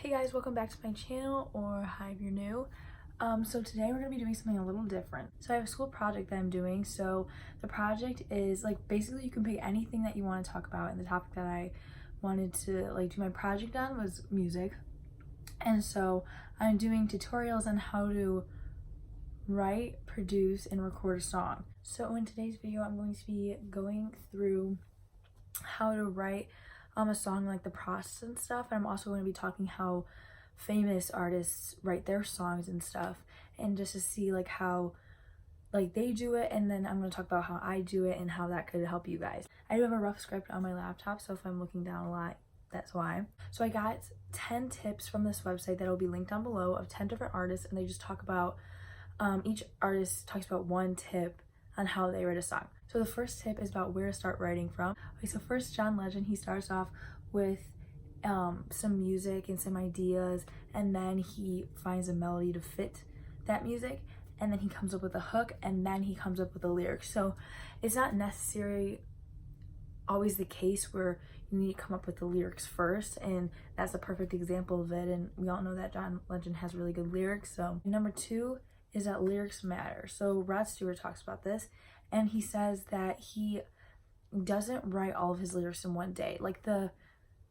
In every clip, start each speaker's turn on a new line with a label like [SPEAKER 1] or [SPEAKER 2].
[SPEAKER 1] Hey guys, welcome back to my channel, or hi if you're new. So today we're going to be doing something a little different. So I have a school project that I'm doing. So the project is like basically you can pick anything that you want to talk about, and the topic that I wanted to do my project on was music. And so I'm doing tutorials on how to write, produce, and record a song. So in today's video I'm going to be going through how to write a song, like the process and stuff, and I'm also going to be talking how famous artists write their songs and stuff, and just to see like how they do it, and then I'm going to talk about how I do it and how that could help you guys. I do have a rough script on my laptop, so if I'm looking down a lot, that's why. So I got 10 tips from this website that will be linked down below of 10 different artists, and they just talk about each artist talks about one tip on how they write a song. So the first tip is about where to start writing from. Okay, so first John Legend, he starts off with some music and some ideas, and then he finds a melody to fit that music, and then he comes up with a hook, and then he comes up with a lyric. So it's not necessarily always the case where you need to come up with the lyrics first, and that's a perfect example of it, and we all know that John Legend has really good lyrics. So number two is that lyrics matter. So Rod Stewart talks about this, and he says that he doesn't write all of his lyrics in one day. Like, the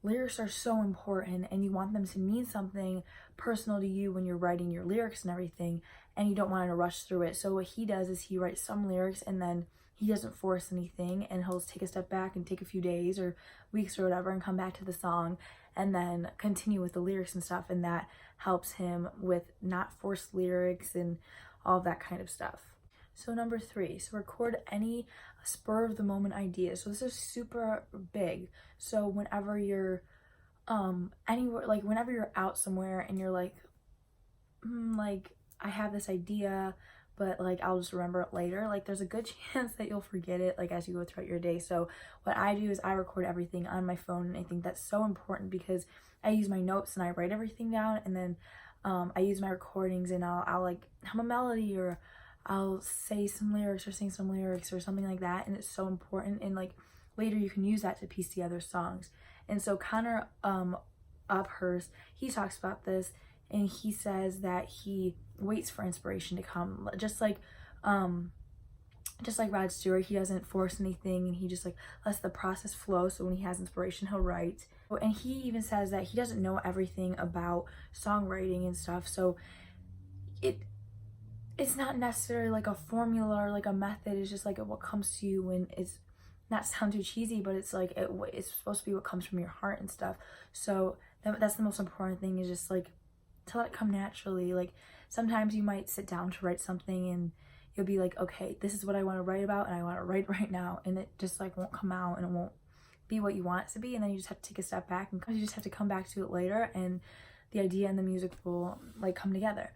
[SPEAKER 1] lyrics are so important, and you want them to mean something personal to you when you're writing your lyrics and everything, and you don't want to rush through it. So what he does is he writes some lyrics, and then he doesn't force anything, and he'll take a step back and take a few days or weeks or whatever and come back to the song and then continue with the lyrics and stuff, and that helps him with not forced lyrics and all of that kind of stuff. So number three, so record any spur of the moment ideas. So this is super big. So whenever you're anywhere, like whenever you're out somewhere and you're like I have this idea, but like I'll just remember it later, like there's a good chance that you'll forget it like as you go throughout your day. So what I do is I record everything on my phone, and I think that's so important because I use my notes and I write everything down, and then I use my recordings, and I'll like hum a melody, or I'll say some lyrics or sing some lyrics or something like that, and it's so important, and like later you can use that to piece together songs. And so Connor Uphurst, he talks about this, and he says that he waits for inspiration to come, just like Rod Stewart. He doesn't force anything, and he just like lets the process flow, so when he has inspiration he'll write. And he even says that he doesn't know everything about songwriting and stuff, so it's not necessarily like a formula or like a method. It's just like what comes to you, and it's not sound too cheesy, but it's like it's supposed to be what comes from your heart and stuff. So that's the most important thing, is just like to let it come naturally. Like sometimes you might sit down to write something and you'll be like, okay, this is what I want to write about, and I want to write right now, and it just like won't come out, and it won't be what you want it to be, and then you just have to take a step back, and you just have to come back to it later, and the idea and the music will like come together.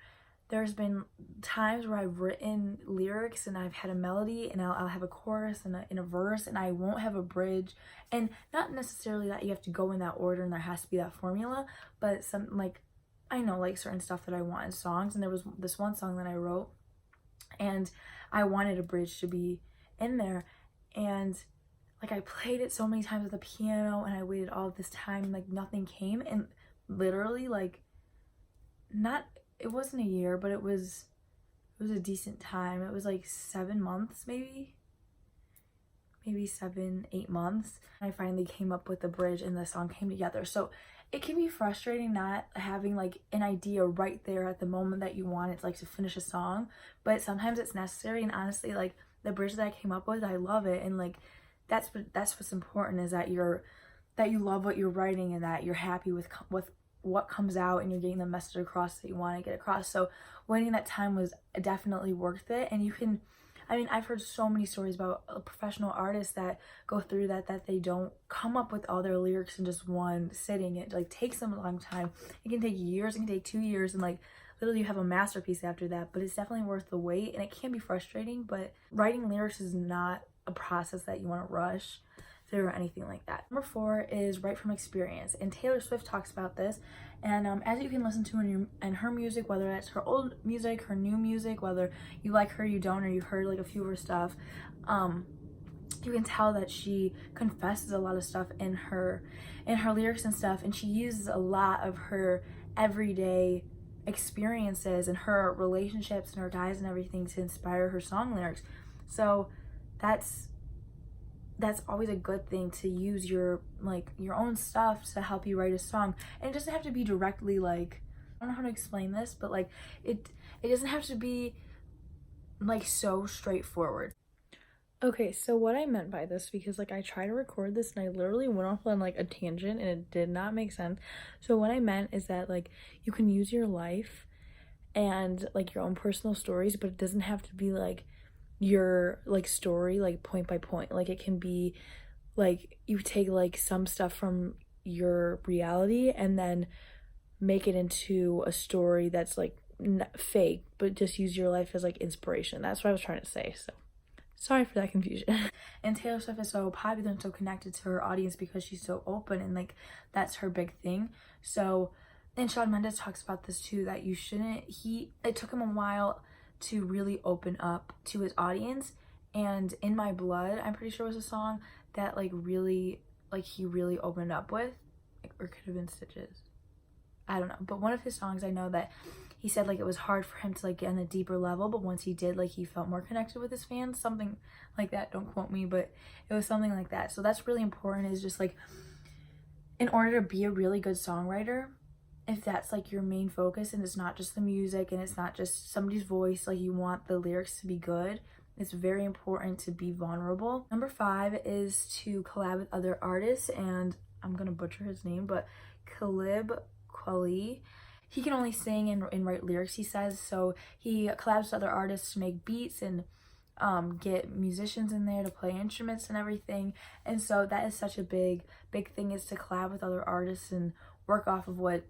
[SPEAKER 1] There's been times where I've written lyrics and I've had a melody, and I'll have a chorus and a verse, and I won't have a bridge. And not necessarily that you have to go in that order and there has to be that formula, but some like I know like certain stuff that I want in songs, and there was this one song that I wrote and I wanted a bridge to be in there, and like I played it so many times with the piano, and I waited all this time, and like nothing came, and literally like it wasn't a year, but it was a decent time. It was like 7 months, maybe 7-8 months. I finally came up with the bridge, and the song came together. So it can be frustrating not having like an idea right there at the moment that you want it, like to finish a song, but sometimes it's necessary. And honestly, like the bridge that I came up with, I love it, and like that's what's important, is that you love what you're writing, and that you're happy with what comes out, and you're getting the message across that you want to get across. So waiting that time was definitely worth it. And you can, I mean, I've heard so many stories about professional artists that go through that they don't come up with all their lyrics in just one sitting. It like takes them a long time. It can take years, it can take 2 years, and like literally you have a masterpiece after that. But it's definitely worth the wait, and it can be frustrating, but writing lyrics is not a process that you want to rush through or anything like that. Number four is write from experience, and Taylor Swift talks about this, and as you can listen to in her music, whether that's her old music, her new music, whether you like her, you don't, or you've heard like a few of her stuff, you can tell that she confesses a lot of stuff in her lyrics and stuff, and she uses a lot of her everyday experiences and her relationships and her guys and everything to inspire her song lyrics. So that's always a good thing, to use your own stuff to help you write a song. And it doesn't have to be directly like, I don't know how to explain this, but like it doesn't have to be like so straightforward. Okay, so what I meant by this, because like I tried to record this and I literally went off on like a tangent and it did not make sense. So what I meant is that like you can use your life and like your own personal stories, but it doesn't have to be like your like story like point by point. Like it can be like you take like some stuff from your reality and then make it into a story that's like fake, but just use your life as like inspiration. That's what I was trying to say. So sorry for that confusion. And Taylor Swift is so popular and so connected to her audience because she's so open, and like that's her big thing. So, and Shawn Mendes talks about this too, that you shouldn't, it took him a while to really open up to his audience. And In My Blood, I'm pretty sure, was a song that like really, like he really opened up with, or it could have been Stitches, I don't know. But one of his songs, I know that he said like it was hard for him to like get on a deeper level, but once he did, like he felt more connected with his fans, something like that. Don't quote me, but it was something like that. So that's really important, is just like, in order to be a really good songwriter, if that's like your main focus and it's not just the music and it's not just somebody's voice, like you want the lyrics to be good, it's very important to be vulnerable. Number 5 is to collab with other artists, and I'm gonna butcher his name, but Talib Kweli. He can only sing and write lyrics, he says, so he collabs with other artists to make beats and get musicians in there to play instruments and everything. And so that is such a big thing, is to collab with other artists and work off of what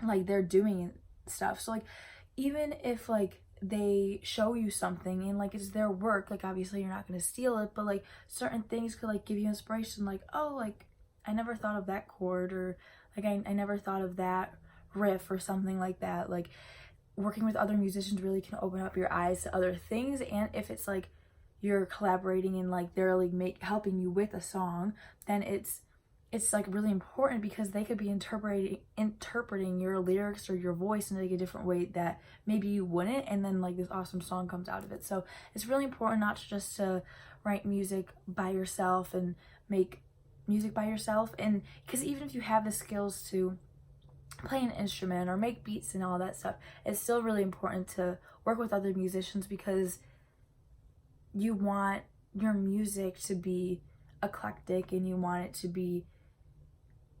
[SPEAKER 1] like they're doing and stuff. So like even if like they show you something and like it's their work, like obviously you're not going to steal it, but like certain things could like give you inspiration, like, oh, like I never thought of that chord, or like I never thought of that riff or something like that. Like working with other musicians really can open up your eyes to other things. And if it's like you're collaborating and like they're like helping you with a song, then it's like really important, because they could be interpreting your lyrics or your voice in like a different way that maybe you wouldn't, and then like this awesome song comes out of it. So it's really important not just to write music by yourself and make music by yourself, and because even if you have the skills to play an instrument or make beats and all that stuff, it's still really important to work with other musicians, because you want your music to be eclectic and you want it to be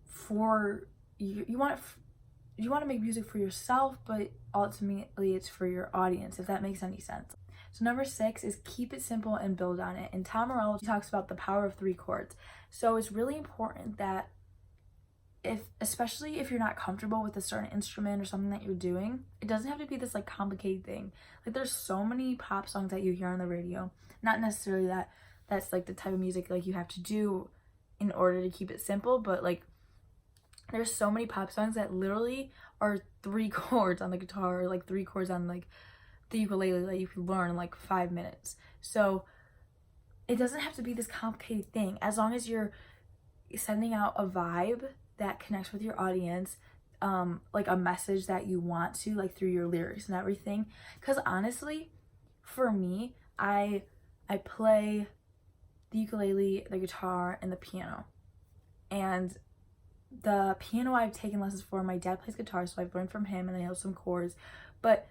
[SPEAKER 1] for you. You want to make music for yourself, but ultimately it's for your audience, if that makes any sense. So number 6 is keep it simple and build on it. And Tom Morello talks about the power of 3 chords. So it's really important that especially if you're not comfortable with a certain instrument or something that you're doing, it doesn't have to be this like complicated thing. Like there's so many pop songs that you hear on the radio, not necessarily that's like the type of music like you have to do in order to keep it simple, but like there's so many pop songs that literally are 3 chords on the guitar, or like 3 chords on like the ukulele that you can learn in like 5 minutes. So it doesn't have to be this complicated thing, as long as you're sending out a vibe that connects with your audience, like a message that you want to, like through your lyrics and everything. Because honestly, for me, I play the ukulele, the guitar, and the piano. And the piano I've taken lessons for. My dad plays guitar, so I've learned from him and I know some chords. But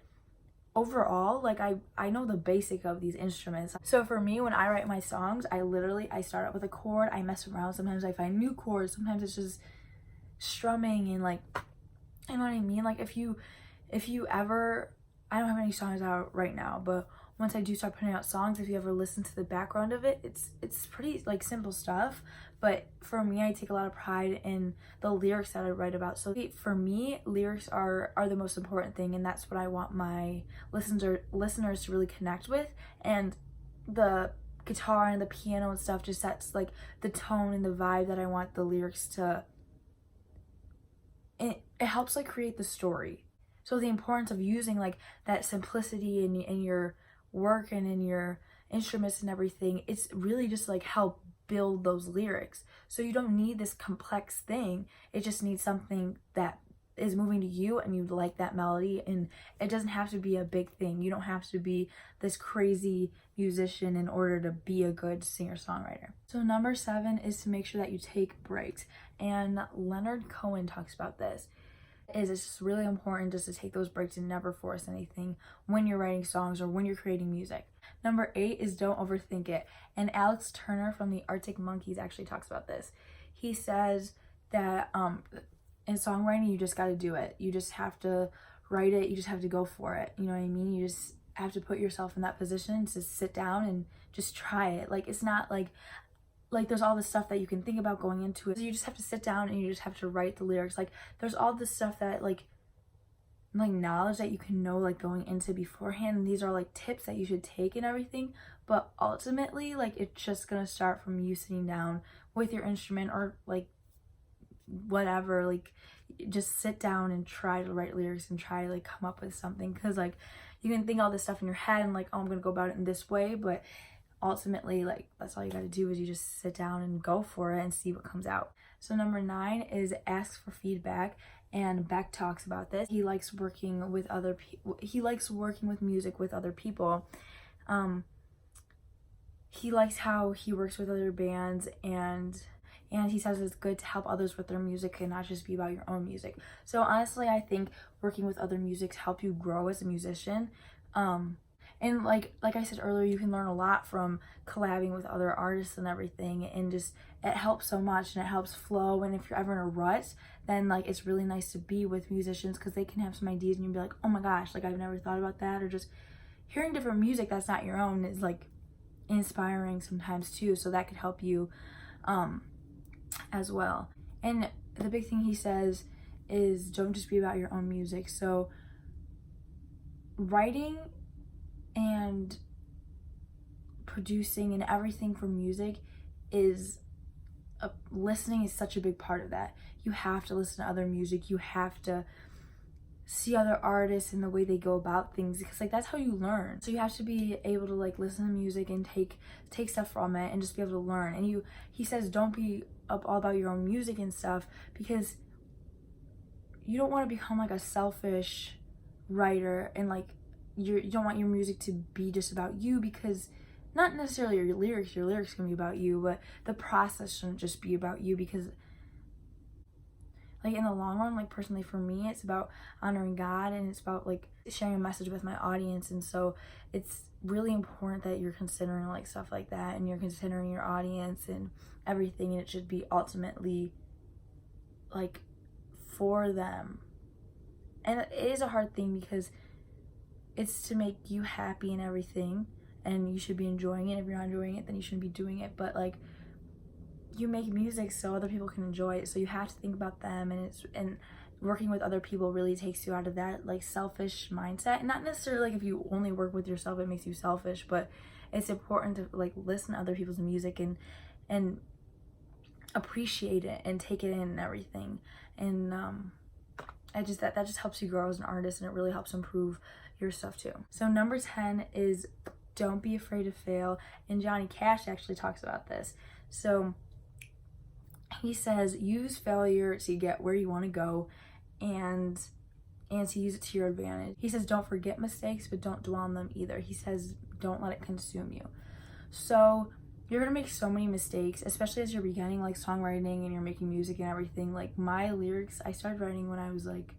[SPEAKER 1] overall, like I know the basic of these instruments. So for me, when I write my songs, I start out with a chord, I mess around, sometimes I find new chords, sometimes it's just strumming and like, you know what I mean? Like if you ever, I don't have any songs out right now, but once I do start putting out songs, if you ever listen to the background of it, it's pretty like simple stuff. But for me, I take a lot of pride in the lyrics that I write about. So for me, lyrics are the most important thing, and that's what I want my listeners to really connect with. And the guitar and the piano and stuff just sets like the tone and the vibe that I want the lyrics to. It helps like create the story. So the importance of using like that simplicity in your work and in your instruments and everything, it's really just like help build those lyrics. So you don't need this complex thing, it just needs something that is moving to you and you like that melody, and it doesn't have to be a big thing. You don't have to be this crazy musician in order to be a good singer-songwriter. So number 7 is to make sure that you take breaks, and Leonard Cohen talks about this. It's just really important just to take those breaks and never force anything when you're writing songs or when you're creating music. Number 8 is don't overthink it, and Alex Turner from the Arctic Monkeys actually talks about this. He says that in songwriting, you just got to do it. You just have to write it. You just have to go for it. You know what I mean? You just have to put yourself in that position to sit down and just try it. Like, it's not like there's all this stuff that you can think about going into it. So you just have to sit down and you just have to write the lyrics. Like, there's all this stuff that like knowledge that you can know like going into beforehand, and these are like tips that you should take and everything. But ultimately, like, it's just gonna start from you sitting down with your instrument or like whatever, like just sit down and try to write lyrics and try to like come up with something, because like you can think all this stuff in your head and like, oh, I'm gonna go about it in this way, but ultimately, like, that's all you got to do is you just sit down and go for it and see what comes out. So number 9 is ask for feedback, and Beck talks about this. He likes working with other people. He likes working with music with other people. He likes how he works with other bands, and he says it's good to help others with their music and not just be about your own music. So honestly, I think working with other musics help you grow as a musician. And like I said earlier, you can learn a lot from collabing with other artists and everything, and just it helps so much and it helps flow. And if you're ever in a rut, then like it's really nice to be with musicians because they can have some ideas and you'll be like, oh my gosh, like I've never thought about that. Or just hearing different music that's not your own is like inspiring sometimes too, so that could help you as well. And the big thing he says is don't just be about your own music. So writing and producing and everything for music is listening is such a big part of that. You have to listen to other music. You have to see other artists and the way they go about things, because like that's how you learn. So you have to be able to like listen to music and take stuff from it and just be able to learn. And he says don't be all about your own music and stuff, because you don't want to become like a selfish writer and like you don't want your music to be just about you, because not necessarily your lyrics can be about you, but the process shouldn't just be about you, because like in the long run, like personally for me, it's about honoring God and it's about like sharing a message with my audience. And so it's really important that you're considering like stuff like that, and you're considering your audience and everything, and it should be ultimately like for them. And it is a hard thing because it's to make you happy and everything, and you should be enjoying it. If you're not enjoying it, then you shouldn't be doing it. But like, you make music so other people can enjoy it, so you have to think about them, and working with other people really takes you out of that like selfish mindset. And not necessarily like if you only work with yourself it makes you selfish, but it's important to like listen to other people's music and appreciate it and take it in and everything. And that just helps you grow as an artist, and it really helps improve your stuff too. So number 10 is don't be afraid to fail, and Johnny Cash actually talks about this. So he says use failure to get where you want to go, and to use it to your advantage. He says don't forget mistakes, but don't dwell on them either. He says don't let it consume you. So you're gonna make so many mistakes, especially as you're beginning like songwriting and you're making music and everything. Like my lyrics, I started writing when I was like,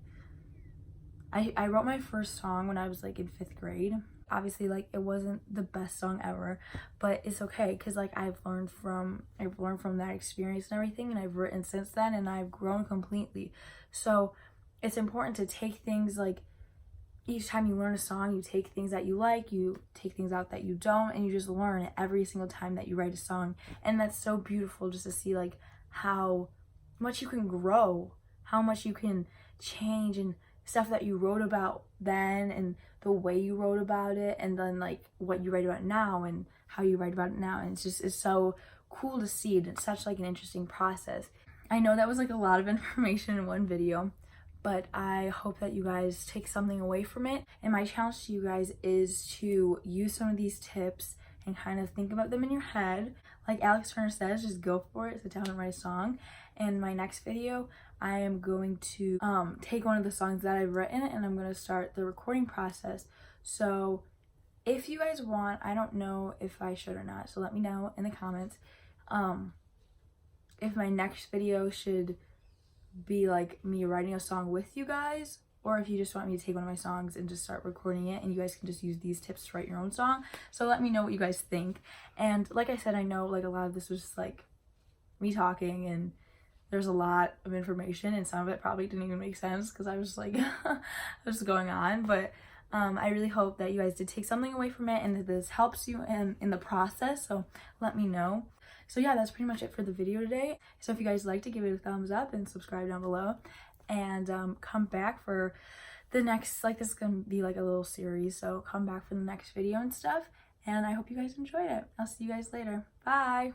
[SPEAKER 1] I wrote my first song when I was like in 5th grade. Obviously like it wasn't the best song ever, but it's okay, because like I've learned from that experience and everything, and I've written since then and I've grown completely. So it's important to take things like each time you learn a song, you take things that you like, you take things out that you don't, and you just learn every single time that you write a song. And that's so beautiful just to see like how much you can grow, how much you can change, and stuff that you wrote about then and the way you wrote about it, and then like what you write about now and how you write about it now. And it's so cool to see, and it's such like an interesting process. I know that was like a lot of information in one video, but I hope that you guys take something away from it. And my challenge to you guys is to use some of these tips and kind of think about them in your head. Like Alex Turner says, just go for it, sit down and write a song. in my next video, I am going to take one of the songs that I've written and I'm going to start the recording process. So if you guys want, I don't know if I should or not, so let me know in the comments if my next video should be like me writing a song with you guys, or if you just want me to take one of my songs and just start recording it and you guys can just use these tips to write your own song. So let me know what you guys think. And like I said, I know like a lot of this was just like me talking and there's a lot of information and some of it probably didn't even make sense because I was like what's going on, but I really hope that you guys did take something away from it and that this helps you in the process, so let me know. So yeah, that's pretty much it for the video today. So if you guys liked it, give it a thumbs up and subscribe down below, and come back for the next, like this is gonna be like a little series, so come back for the next video and stuff, and I hope you guys enjoyed it. I'll see you guys later. Bye.